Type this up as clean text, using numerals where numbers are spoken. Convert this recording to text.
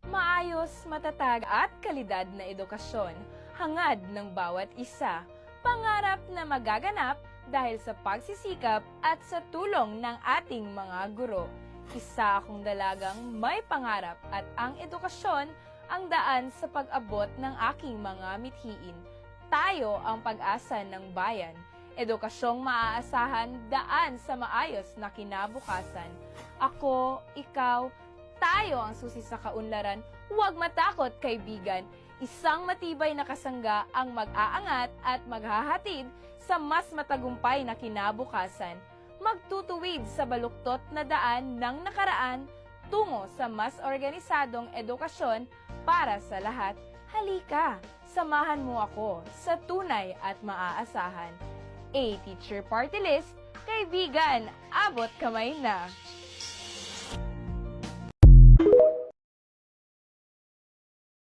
Maayos, matatag at kalidad na edukasyon, hangad ng bawat isa. Pangarap na magaganap dahil sa pagsisikap at sa tulong ng ating mga guro. Isa akong dalagang may pangarap at ang edukasyon ang daan sa pag-abot ng aking mga mithiin. Tayo ang pag-asa ng bayan. Edukasyong maaasahan, daan sa maayos na kinabukasan. Ako, ikaw, tayo ang susi sa kaunlaran. Huwag matakot, kaibigan. Isang matibay na kasangga ang mag-aangat at maghahatid sa mas matagumpay na kinabukasan. Magtutuwid sa baluktot na daan ng nakaraan tungo sa mas organisadong edukasyon para sa lahat. Halika, samahan mo ako sa tunay at maaasahan. A Teacher Party List, kaibigan, abot kamay na!